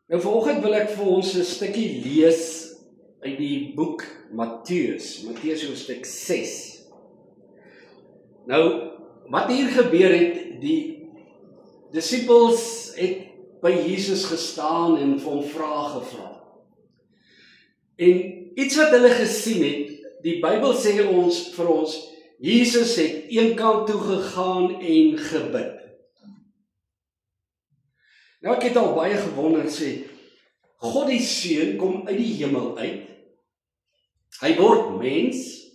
Nou vanoggend wil ek vir ons 'n stukkie lees uit die boek Matteus hoofstuk 6. Nou, wat hier gebeur het, die disippels het by Jesus gestaan en vir hom vrae gevra. En iets wat hulle gesien het, die Bybel sê vir ons, Jesus het eenkant toe gegaan en gebid. Nou ek het al baie gewonder, sê, God die Seun kom uit die hemel uit, hy word mens,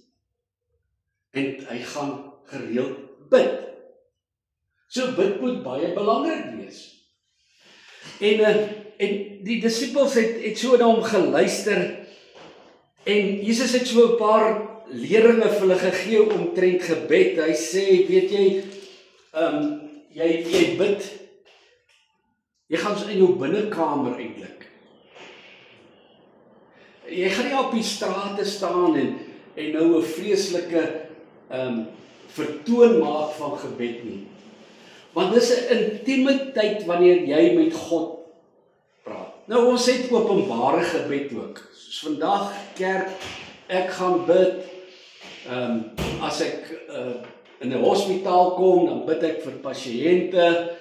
en hy gaan gereeld bid. So bid moet baie belangrik wees. En die disippels het so na hom geluister, en Jesus het so 'n paar leringe vir hulle gegee omtrent gebed. Hy sê, weet jy, jy bid, jy gaan so in jou binnekamer eintlik. Jy gaan nie op die strate staan en nou 'n vreeslike vertoon maak van gebed nie. Want dis 'n intieme tyd wanneer jy met God praat. Nou ons het openbare gebed ook. Soos vandag kerk, ek gaan bid. As ek in 'n hospitaal kom, dan bid ek vir pasiënte.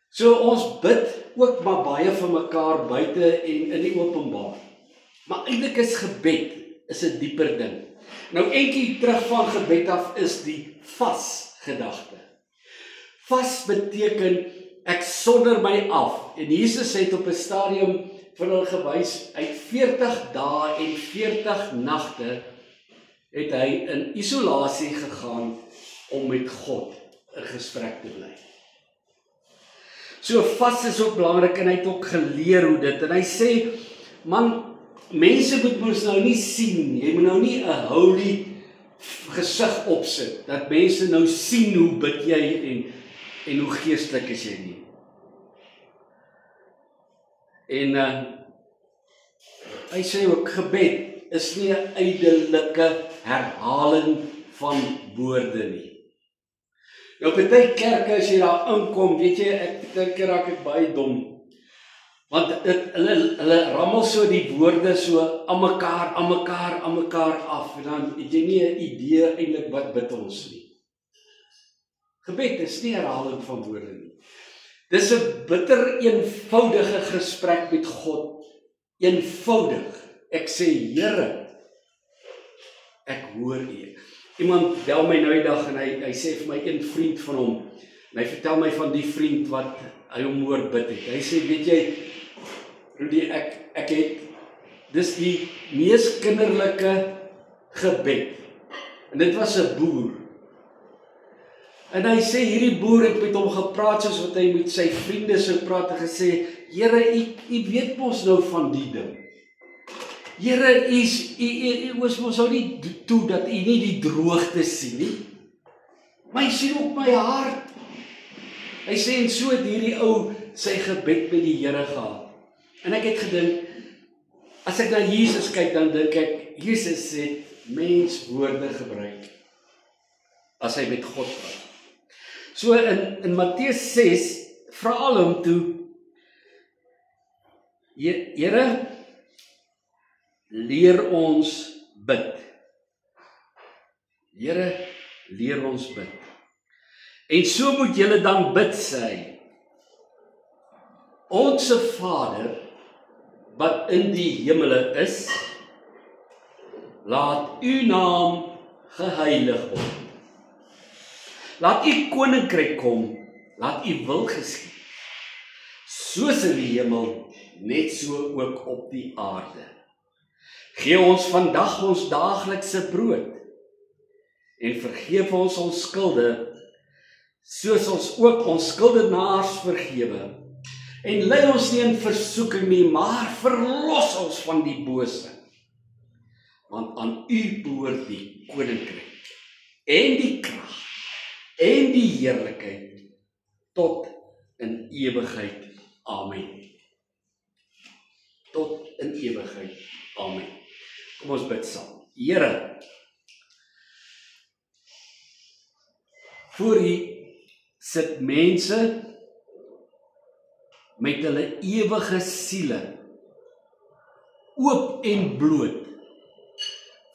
So ons bid ook maar baie vir mekaar buite en in die openbaar. Maar eintlik is gebed 'n dieper ding. Nou entjie terug van gebed af is die vas gedagte. Vas beteken ek sonder my af. En Jesus het op 'n stadium vir hulle gewys, uit 40 dae en 40 nagte het hy in isolasie gegaan om met God 'n gesprek te bly. So vas is ook belangrik en hy het ook geleer hoe dit. En hy sê, man, mense moet ons nou nie sien, jy moet nou nie 'n holy gesig opsit, dat mense nou sien hoe bid jy en hoe geestelik is jy nie. En hy sê ook, gebed is nie 'n ydelike herhaling van woorde nie. Nou baie kerke as jy daar inkom, weet jy, ek dink raak ek baie dom. Want hulle rammel so die woorde so aan mekaar af, en dan het jy nie 'n idee eintlik wat bid ons nie. Gebed is nie herhaling van woorde nie. Dis 'n bitter eenvoudige gesprek met God. Eenvoudig. Ek sê, Here, ek hoor U. Iemand bel my nou die dag en hy sê vir my, een vriend van hom, en hy vertel my van die vriend wat hy hom hoor bid het. Hy sê, weet jy, Rudy, ek het, dis die mees kinderlike gebed. En dit was 'n boer. En hy sê, hierdie boer het met hom gepraat soos wat hy met sy vriende sou praat en gesê, Here, u weet mos nou van die ding. Here, u was mos nou nie toe dat u nie die droogte sien nie. Maar hy sien ook my hart. Hy sê, en so het hierdie ou sy gebed by die Here gehad. En ek het gedink, as ek na Jesus kyk, dan dink ek, Jesus het menswoorde gebruik, as hy met God praat. So in Matteus 6, vra hulle hom toe, Here, leer ons bid. Here, leer ons bid. En so moet julle dan bid, sê hy, Onse Vader, wat in die hemele is, laat u naam geheilig word. Laat u koninkryk kom, laat u wil geskied, soos in die hemel, net so ook op die aarde. Gee ons vandag ons daaglikse brood, en vergeef ons ons skulde, soos ons ook ons skuldenaars vergewe. En lei ons nie in versoeking nie, maar verlos ons van die bose. Want aan u behoort die koninkryk, en die krag, en die heerlikheid, tot in ewigheid. Amen. Tot in ewigheid. Amen. Kom ons bid saam. Here, voor u sit mense met hulle ewige siele oop en bloot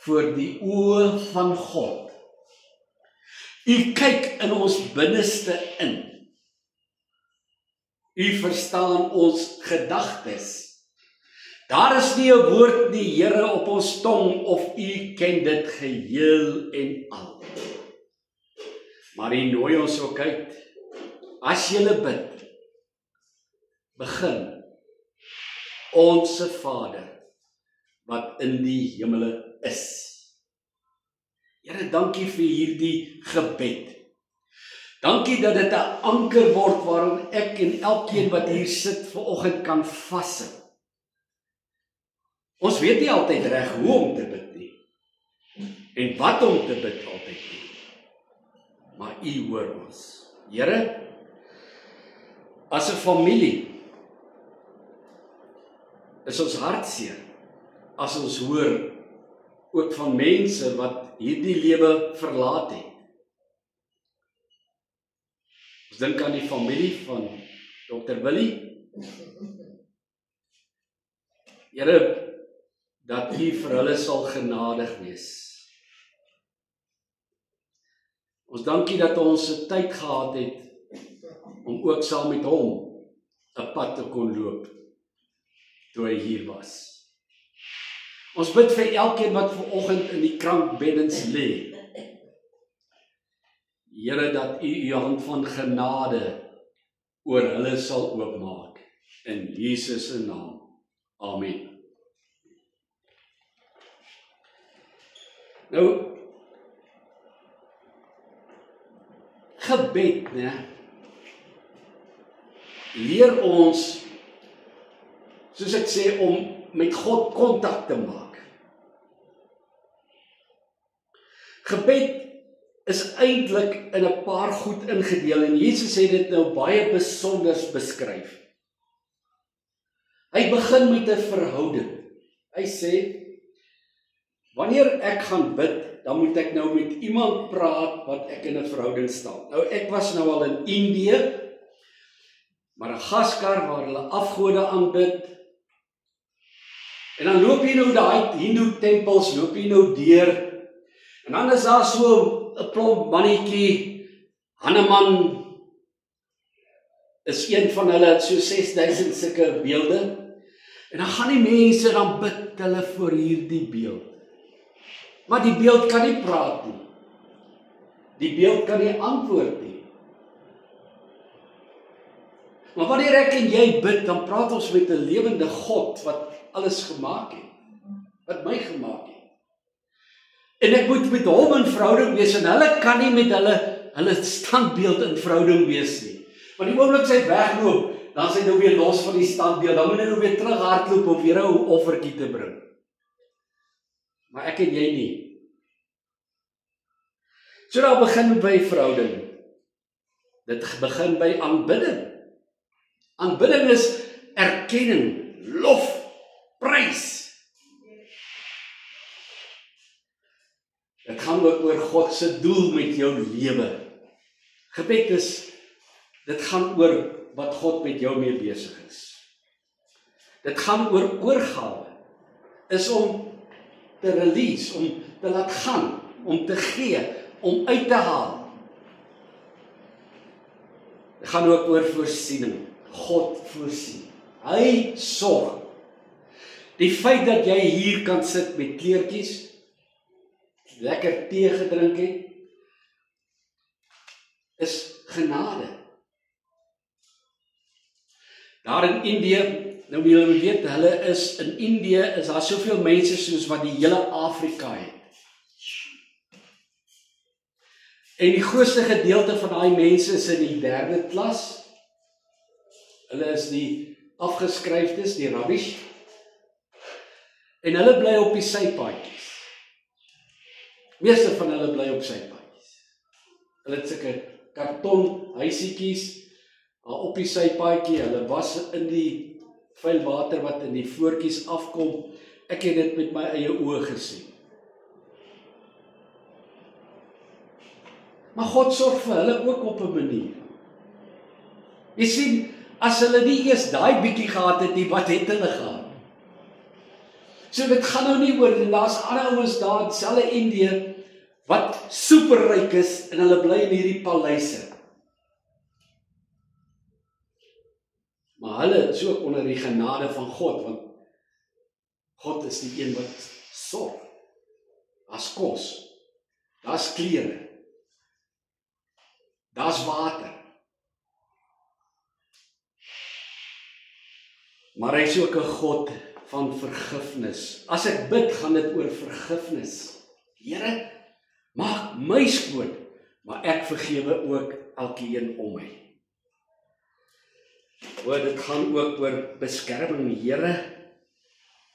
voor die oë van God. U kyk in ons binneste in. U verstaan ons gedagtes. Daar is nie 'n woord nie, Here, op ons tong, of u ken dit geheel en al. Maar u nooi ons ook uit, as julle bid, begin, Onse Vader, wat in die hemele is. Here, dankie vir hierdie gebed. Dankie dat dit 'n anker word waarin ek en elkeen wat hier sit vanoggend kan vashou. Ons weet nie altyd reg hoe om te bid nie, en wat om te bid altyd nie. Maar u hoor ons. Here, as 'n familie is ons hartseer as ons hoor ook van mense wat hierdie lewe verlaat het. Ons dink aan die familie van Dr. Willie. Here, dat u vir hulle sal genadig wees. Ons dankie dat ons 'n tyd gehad het om ook saam met hom 'n pad te kon loop toe hy hier was. Ons bid vir elkeen wat vanoggend in die krankbeddens lê. Here, dat u hand van genade oor hulle sal oopmaak. In Jesus se naam. Amen. Nou, gebed, leer ons, soos ek sê, om met God kontak te maak. Gebed is eintlik in 'n paar goed ingedeel, en Jesus het dit nou baie besonders beskryf. Hy begin met 'n verhouding. Hy sê, wanneer ek gaan bid, dan moet ek nou met iemand praat wat ek in 'n verhouding staan. Nou, ek was nou al in Indië, Madagaskar, waar hulle afgode aanbid. En dan loop jy nou daai Hindoe tempels, loop jy nou deur. En dan is daar so 'n klomp mannetjie, Hanuman is een van hulle, so 6000 sulke beelde. En dan gaan die mense, dan bid hulle voor hierdie beeld. Maar die beeld kan nie praat nie. Die beeld kan nie antwoord nie. Maar wanneer ek en jy bid, dan praat ons met 'n lewende God wat alles gemaak het. Wat my gemaak het. En ek moet met hom in verhouding wees, en hulle kan nie met hulle standbeeld in verhouding wees nie. Want die oomblik sy wegloop, dan is hy nou weer los van die standbeeld, dan moet hy nou weer terug hardloop om weer 'n offertjie te bring. Maar ek en jy nie. So daar begin by verhouding. Dit begin by aanbidding. Aanbidding is erkenning, lof, prys. Dit gaan ook oor God se doel met jou lewe. Gebed dit gaan oor wat God met jou mee besig is. Dit gaan oor oorgawe. Is om te release, om te laat gaan, om te gee, om uit te haal. Dit gaan ook oor voorsiening. God voorsien. Hy sorg. Die feit dat jy hier kan sit met kleertjies, lekker tee gedrink het, is genade. Daar in Indië, nou julle weet, in Indië is daar soveel mense soos wat die hele Afrika het. En die grootste gedeelte van daai mense is in die 3de klas. Hulle is die afgeskryfdes, die rubbish. En hulle bly op die sypaadjies. Meeste van hulle bly op sypaadjies. Hulle het sulke karton huisietjies op die sypaadjie. Hulle was in die vuil water wat in die voortjies afkom. Ek het dit met my eie oë gesien. Maar God sorg vir hulle ook op 'n manier. Jy sien, As hulle nie eers daai bietjie gehad het nie, wat het hulle gehad? So dit gaan nou nie oor, en daar's ander ouens daar in selfe Indië, wat superryk is, en hulle bly in hierdie paleise. Maar hulle is ook onder die genade van God, want God is die een wat sorg. Daar's kos, daar's klere, daar's water. Maar hy is ook 'n God van vergifnis. As ek bid, gaan dit oor vergifnis. Here, maak my skoon, maar ek vergewe ook elkeen om my. Dit gaan ook oor beskerming. Here,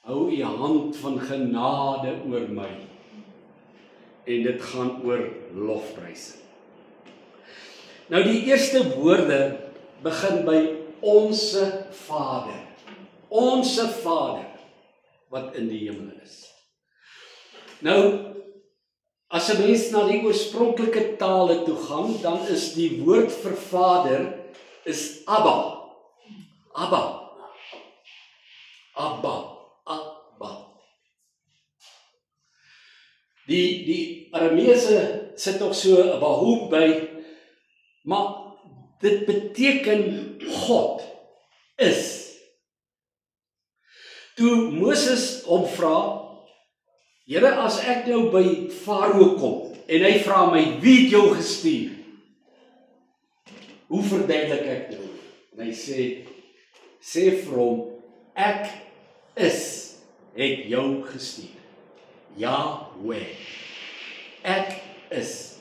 hou u hand van genade oor my. En dit gaan oor lofprysing. Nou die eerste woorde begin by onse Vader. Onse Vader wat in die hemel is. Nou, as 'n mens na die oorspronklike tale toe gaan, dan is die woord vir Vader is Abba. Abba. Abba. Abba. Die Arameese sit nog so 'n behoop by, maar dit beteken God is. Toe Moses hom vra, Here, as ek nou by Farao kom, en hy vra my, wie het jou gestuur? Hoe verduidelik ek nou? En hy sê vir hom, ek is, het jou gestuur. Yahweh. Ek is.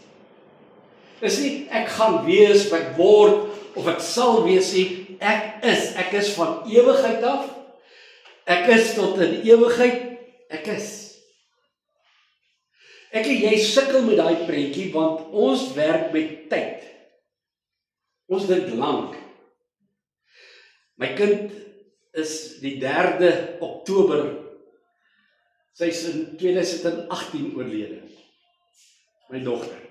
Dis nie, ek gaan wees, of ek word, of ek sal wees nie, ek is van ewigheid af, ek is tot in ewigheid, ek is. Ek en jy sukkel met daai prentjie, want ons werk met tyd. Ons dink lank. My kind is die 3de Oktober, sy is in 2018 oorlede. My dogter.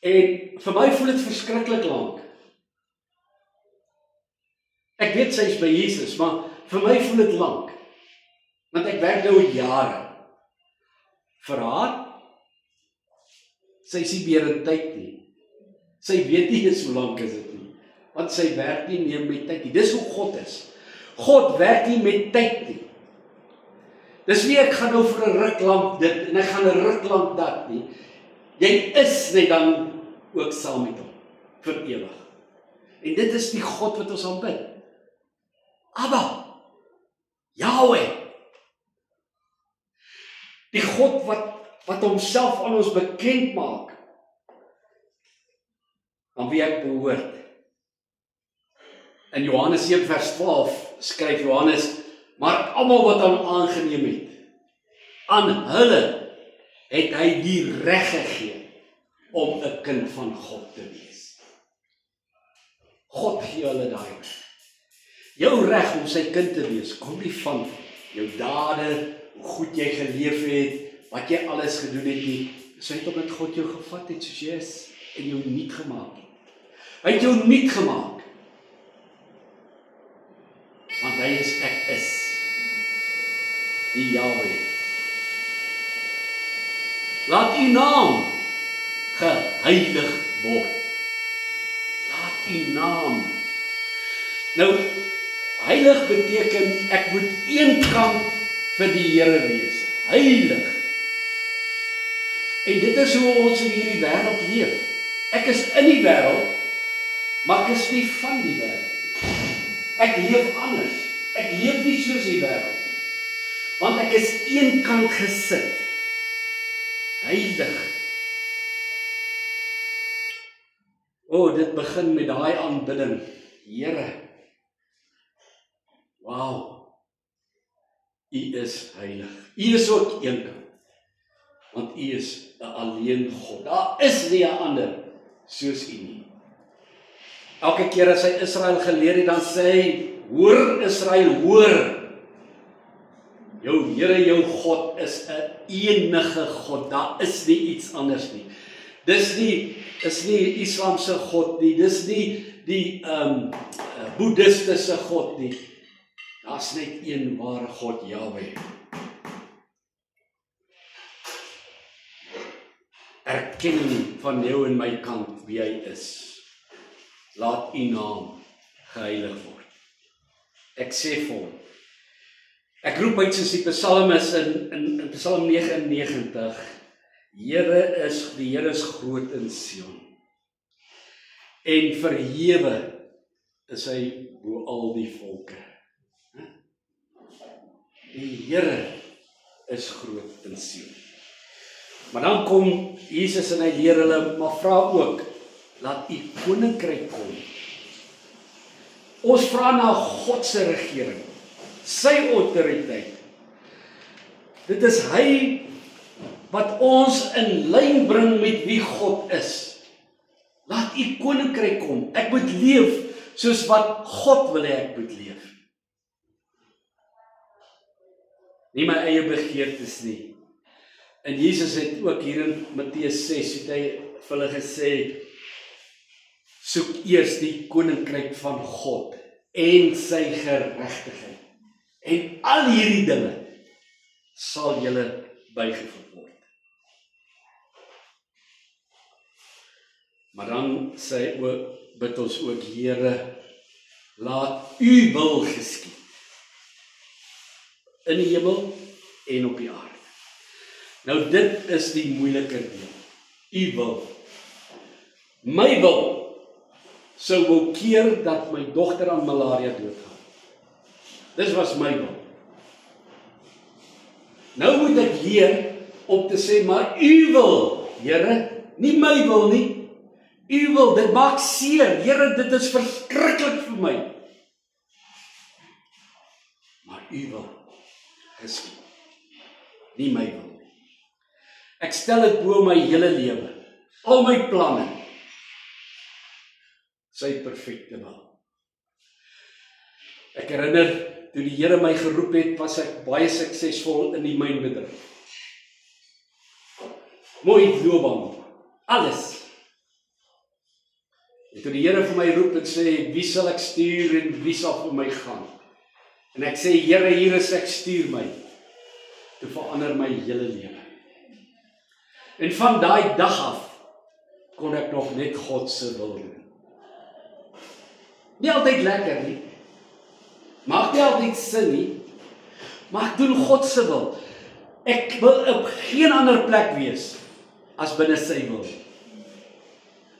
En vir my voel dit verskriklik lank. Ek weet sy is by Jesus, maar vir my voel dit lank. Want ek werk nou jare. Vir haar, sy is nie meer in tyd nie. Sy weet nie eens hoe lank is dit nie. Want sy werk nie meer met tyd nie. Dis hoe God is. God werk nie met tyd nie. Dis nie ek gaan nou vir 'n ruk lank dit, en ek gaan 'n ruk lank dat nie. Jy is net dan ook saam met hom, vir ewig. En dit is die God wat ons aanbid. Abba, Yahweh. Die God wat homself aan ons bekend maak, aan wie ek behoort. In Johannes 1 vers 12 skryf Johannes, maar almal wat hom aangeneem het, aan hulle het hy die reg gegee om 'n kind van God te wees. God gee hulle daai reg. Jou reg om sy kind te wees, kom nie van jou dade, hoe goed jy geleef het, wat jy alles gedoen het nie. Dis net omdat God jou gevat het soos jy is, en jou nuut gemaak het. Hy het jou nuut gemaak. Want hy is, ek is. Die Yahweh. Laat u naam geheilig word. Laat u naam. Nou, heilig beteken, ek moet eenkant vir die Here wees. Heilig. En dit is hoe ons in hierdie wêreld leef. Ek is in die wêreld, maar ek is nie van die wêreld nie. Ek leef anders. Ek leef nie soos die wêreld nie. Want ek is eenkant gesit. Heilig. Dit begin met daai aanbidding. Here. Wow. U is heilig. U is ook eenkant. Want u is 'n alleen God. Daar is nie 'n ander soos u nie. Elke keer as hy Israel geleer het, dan sê hy, hoor Israel, hoor. Jou Here, jou God is 'n enige God. Daar is nie iets anders nie. Dis nie Islam se God nie. Dis nie die Boeddhiste se God nie. Daar's net een ware God, Yahweh. Erkenning van jou en my kant wie hy is. Laat u naam geheilig word. Ek sê vir hom, ek roep uit soos die psalmis in Psalm 99, die Here is groot in Sion. En verhewe is hy bo al die volke. Die Here is groot in Sion. Maar dan kom Jesus en hy leer hulle, maar vra ook, laat u koninkryk kom. Ons vra na God se regering, sy autoriteit. Dit is hy wat ons in lyn bring met wie God is. Laat u koninkryk kom. Ek moet leef soos wat God wil hê ek moet leef. Nie my eie begeertes nie. En Jesus het ook hier in Matteus 6 het hy vir hulle gesê, soek eers die koninkryk van God en sy geregtigheid. En al hierdie dinge sal julle bygevoeg word. Maar dan sê ook, bid ons ook, Here, laat u wil geskied. In die hemel en op die aarde. Nou dit is die moeiliker deel. U wil. My wil sou wou keer dat my dogter aan malaria doodgaan. Dis was my wil. Nou moet ek leer om te sê, maar u wil, Here, nie my wil nie. U wil, dit maak seer. Here, dit is verskriklik vir my. Maar u wil geskied. Nie my wil. Ek stel dit bo my hele lewe, al my planne, sy perfekte wil. Ek herinner, toe die Here my geroep het, was ek baie suksesvol in die mynbedryf. Mooi loopbaan, alles. En toe die Here vir my roep en sê, wie sal ek stuur en wie sal vir my gaan? En ek sê, Here, hier is ek, stuur my. Toe verander my hele lewe. En van daai dag af, kon ek nog net God se wil doen. Nie altyd lekker nie, maak nie altyd sin nie, maar ek doen God se wil. Ek wil op geen ander plek wees, as binne sy wil.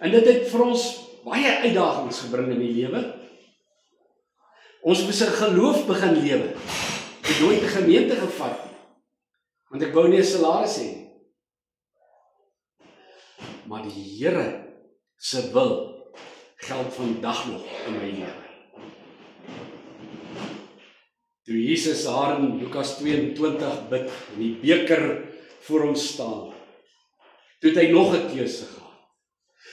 En dit het vir ons baie uitdagings gebring in die lewe. Ons moes 'n geloof begin lewe. Ek het nooit 'n gemeente gevat nie, want ek wou nie 'n salaris hê nie. Maar die Here se wil geld vandag nog in my lewe. Toe Jesus haar in Lukas 22 bid en die beker voor hom staan, toe het hy nog 'n keuse gehad.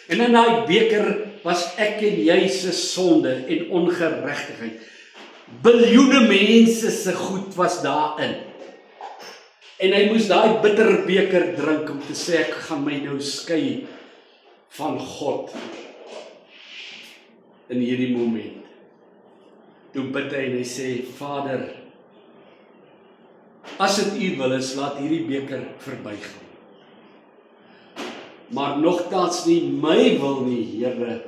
En in daai beker was ek en jy se sonde en ongeregtigheid. Biljoene mense se goed was daarin. En hy moes daai bitter beker drink om te sê, ek gaan my nou skei van God in hierdie moment. Toe bid hy en hy sê, Vader, as dit u wil is, laat hierdie beker verbygaan. Maar nogtans nie my wil nie, Here,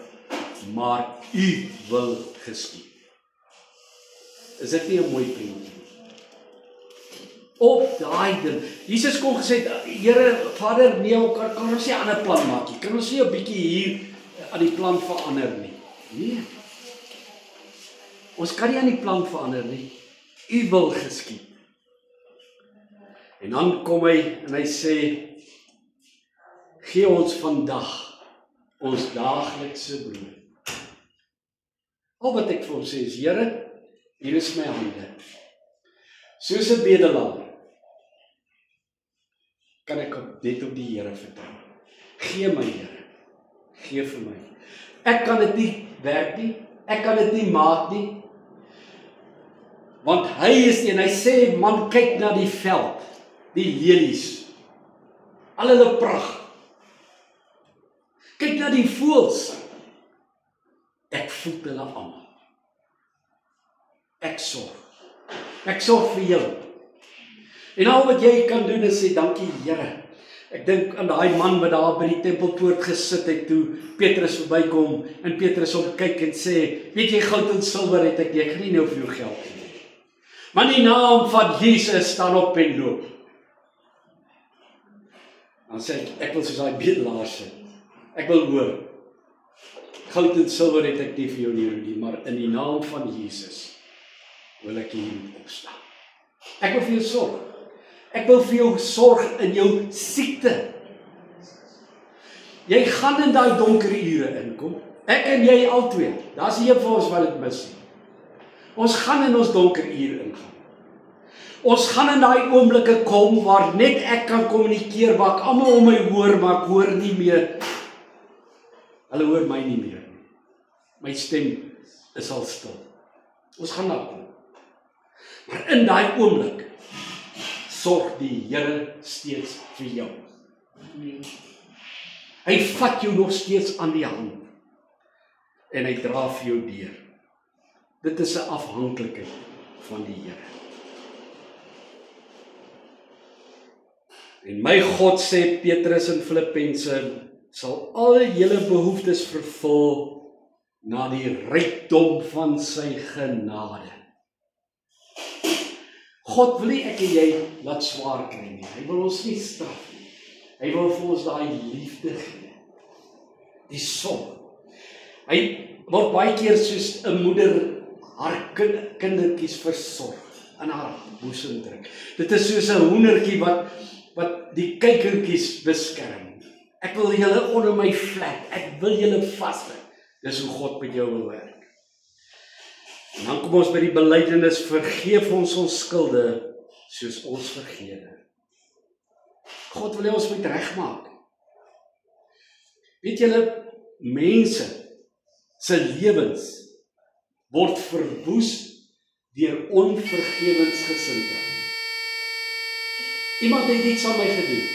maar u wil geskied. Is dit nie 'n mooi prentjie? Op daai ding. Jesus kon gesê, Here, Vader, nee, kan ons nie 'n ander plan maak nie? Kan ons nie 'n bietjie hier aan die plan verander nie? Nee. Ons kan nie aan die plan verander nie. U wil geskied. En dan kom hy en hy sê, gee ons vandag ons daaglikse brood. Al wat ek vir hom sê is, Here, hier is my hande. Soos 'n bedelaar kan ek net op die Here vertrou. Gee my, Here. Gee vir my. Ek kan dit nie werk nie. Ek kan dit nie maak nie. Want hy is die, en hy sê, man, kyk na die veld, die lelies. Al hulle pragt. Kyk na die voëls. Ek voed hulle almal. Ek sorg. Ek sorg vir jou. En al wat jy kan doen is sê, dankie Here. Ek dink aan daai man wat daar by die tempelpoort gesit het toe Petrus verbykom en Petrus hom kyk en sê, weet jy, goud en silwer het ek gaan nie nou vir jou geld nie. Maar in die naam van Jesus staan op en loop. Dan sê ek wil soos daai bedelaar sit. Ek wil hoor, goud en silwer het ek nie vir jou nie, maar in die naam van Jesus wil ek hier opstaan. Ek wil vir jou sorg. Ek wil vir jou sorg in jou siekte. Jy gaan in daai donker ure inkom. Ek en jy albei. Daar's nie een van ons wat dit mis nie. Ons gaan in ons donker ure ingaan. Ons gaan in daai oomblikke kom waar net ek kan kommunikeer, waar ek almal om my hoor, maar ek hoor nie meer. Hulle hoor my nie meer. My stem is al stil. Ons gaan daar kom. Maar in daai oomblik sorg die Here steeds vir jou. Hy vat jou nog steeds aan die hand en hy dra vir jou deur. Dit is 'n afhanklikheid van die Here. En my God, sê Petrus in Filippense, sal al julle behoeftes vervul na die rykdom van sy genade. God wil nie ek en jy laat swaar kry nie. Hy wil ons nie straf nie. Hy wil vir ons daai liefde gee. Die sorg. Hy word baie keer soos 'n moeder haar kindertjies versorg, in haar boesem druk. Dit is soos 'n hoendertjie wat die kuikentjies beskerm. Ek wil julle onder my vlek. Ek wil julle vasdruk. Dis hoe God met jou wil werk. En dan kom ons by die belydenis, vergeef ons skulde soos ons vergewe. God wil hê ons moet regmaak. Weet julle, mense se lewens word verwoes deur onvergewensgesindheid. Iemand het iets aan my gedoen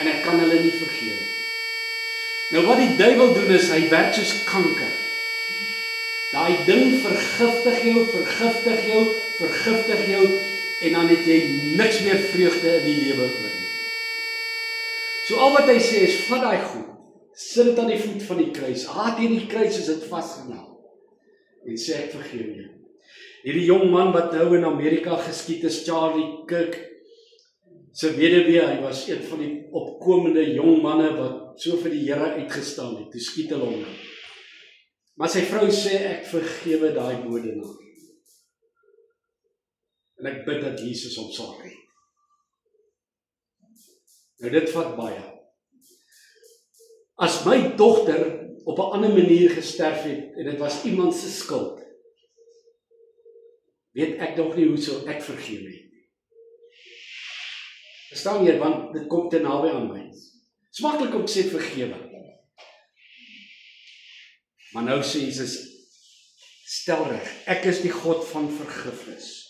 en ek kan hulle nie vergewe. Nou wat die duiwel doen is, hy werk soos kanker. Daai ding vergiftig jou, en dan het jy niks meer vreugde in die lewe oor nie. So al wat hy sê is, vat daai goed, sit dit aan die voet van die kruis, teen die kruis is dit vasgenaal, en sê ek vergewe jou. Hierdie jong man wat nou in Amerika geskiet is, Charlie Kirk, sy weduwee, hy was een van die opkomende jong manne wat so vir die Here uitgestaan het, toe skiet hulle hom. Maar sy vrou sê, ek vergewe daai moordenaar. En ek bid dat Jesus hom sal red. Nou dit vat baie. As my dogter op 'n ander manier gesterf het, en dit was iemand se skuld, weet ek nog nie hoe sou ek vergewe het. Verstaan jy, want dit kom te naby aan my. Dis maklik om te sê vergewe. Maar nou sê Jesus, stel reg, ek is die God van vergifnis.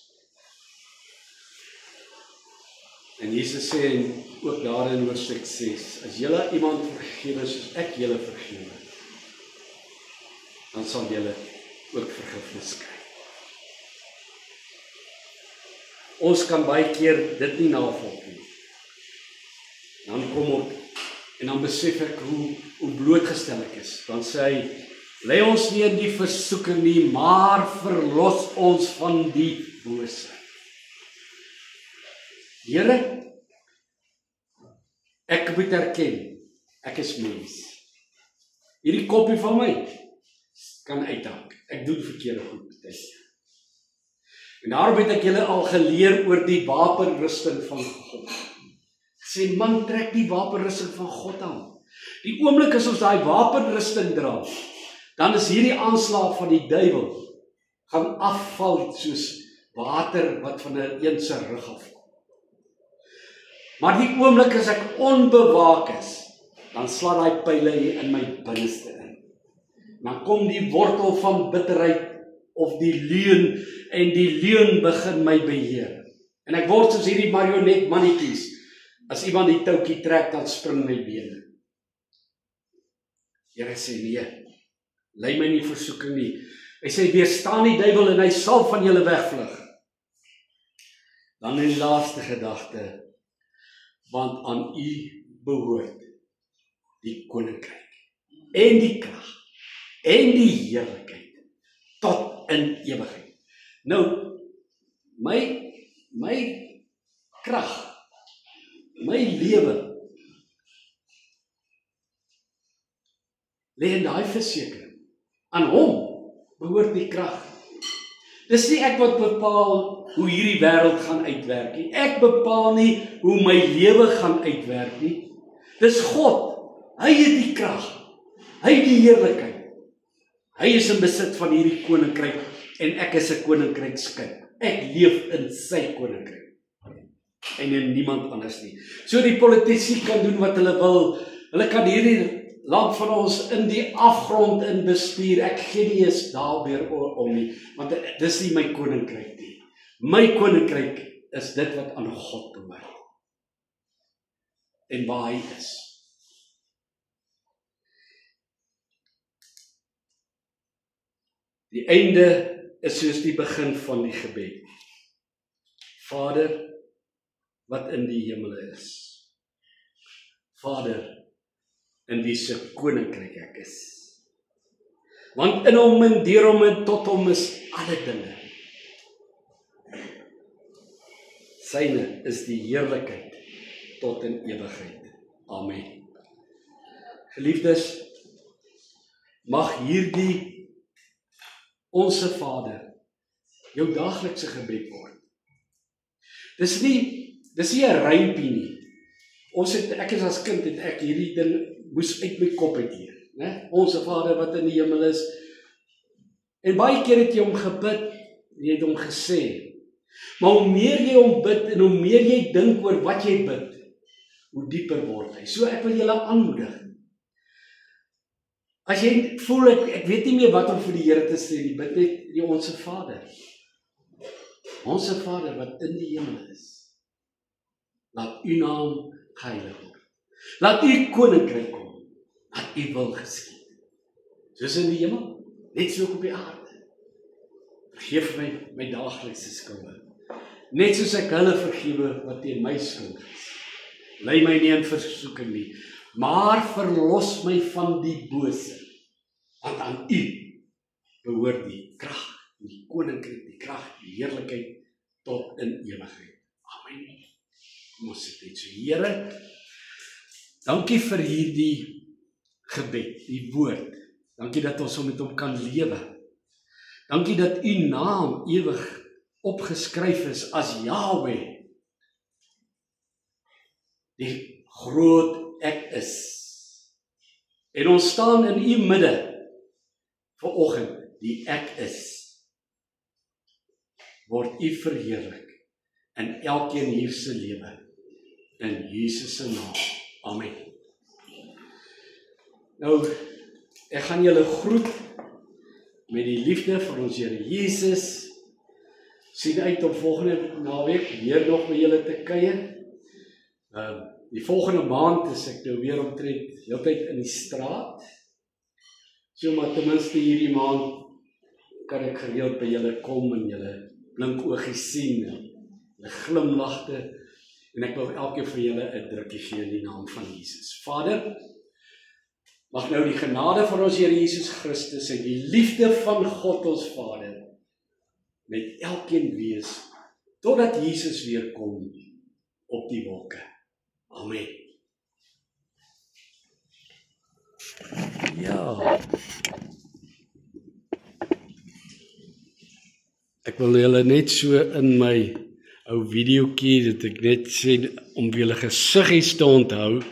En Jesus sê ook daar in hoofstuk 6, as julle iemand vergewe soos ek julle vergewe, dan sal julle ook vergifnis kry. Ons kan baie keer dit nie navolg nie. Dan kom op, en dan besef ek hoe blootgestel ek is. Dan sê hy, lei ons nie in die versoeking nie, maar verlos ons van die bose. Here, ek moet erken, ek is mens. Hierdie koppie van my kan uithak. Ek doen verkeerde goed baie. En daarom het ek julle al geleer oor die wapenrusting van God. Sê man, trek die wapenrusting van God aan. Die oomblik as ons daai wapenrusting dra, dan is hierdie aanslag van die duiwel gaan afval soos water wat van 'n een se rug af. Maar die oomblik as ek onbewaak is, dan slaan daai pile hier in my binneste in. Dan kom die wortel van bitterheid of die leuen, en die leuen begin my beheer. En ek word soos hierdie marionet mannetjies. As iemand die toukie trek, dan spring my bene. Here sê nee. Lei my nie in versoeking nie. Hy sê, weerstaan die duiwel en hy sal van julle wegvlug. Dan in die laaste gedagte, want aan u behoort die koninkryk, en die krag, en die heerlikheid, tot in ewigheid. Nou, my krag, my lewe, lê in daai versekering. Aan hom behoort die krag. Dis nie ek wat bepaal hoe hierdie wêreld gaan uitwerk nie. Ek bepaal nie hoe my lewe gaan uitwerk nie. Dis God. Hy het die krag. Hy het die heerlikheid. Hy is in besit van hierdie koninkryk en ek is 'n koninkrykskind. Ek leef in sy koninkryk en in niemand anders nie. So die politici kan doen wat hulle wil. Hulle kan hierdie land van ons in die afgrond in bestuur. Ek gee nie eens daar weer om nie, want dis nie my koninkryk nie. My koninkryk is dit wat aan God behoort. En waar hy is. Die einde is soos die begin van die gebed. Vader, wat in die hemele is. Vader, in wie se koninkryk ek is. Want in hom en deur hom en tot hom is alle dinge. Syne is die heerlikheid tot in ewigheid. Amen. Geliefdes, mag hierdie Onse Vader jou daaglikse gebed word. Dis nie 'n rympie nie. Ek is as kind het ek hierdie ding moes uit my kop uit leer, né? Onse Vader wat in die hemel is. En baie keer het jy hom gebid, jy het hom gesê. Maar hoe meer jy hom bid en hoe meer jy dink oor wat jy bid, hoe dieper word hy. So ek wil julle aanmoedig. As jy voel ek weet nie meer wat om vir die Here te sê nie, bid net die Onse Vader. Onse Vader wat in die hemel is. Laat u naam geheilig word. Laat u koninkryk kom. Laat u wil geskied. Soos in die hemel, net so op die aarde. Vergeef my daaglikse skulde. Net soos ek hulle vergewe wat teen my skuld is. Lei my nie in versoeking nie, maar verlos my van die bose. Want aan u behoort die krag, die koninkryk, die krag, die heerlikheid tot in ewigheid. Amen. Kom ons sit net so. Here, dankie vir hierdie gebed, die woord. Dankie dat ons met hom kan lewe. Dankie dat u naam ewig opgeskryf is as Yahweh. Die groot ek is. En ons staan in u midde vanoggend, die ek is. Word u verheerlik in elkeen hier se lewe. In Jesus se naam. Amen. Nou, ek gaan julle groet met die liefde van ons Here Jesus. Sien uit om volgende naweek weer nog by julle te kuier. Die volgende maand is ek nou weer omtrent heeltyd in die straat. So maar ten minste hierdie maand kan ek gereeld by julle kom en julle blink oogies sien en julle glimlagte. En ek wil elkeen van julle 'n drukkie gee in die naam van Jesus. Vader, mag nou die genade van ons Here Jesus Christus en die liefde van God ons Vader met elkeen wees, totdat Jesus weer kom op die wolke. Amen. Ja. Ek wil julle net so in my ou videoetjie dat ek net sê om julle gesiggies te onthou.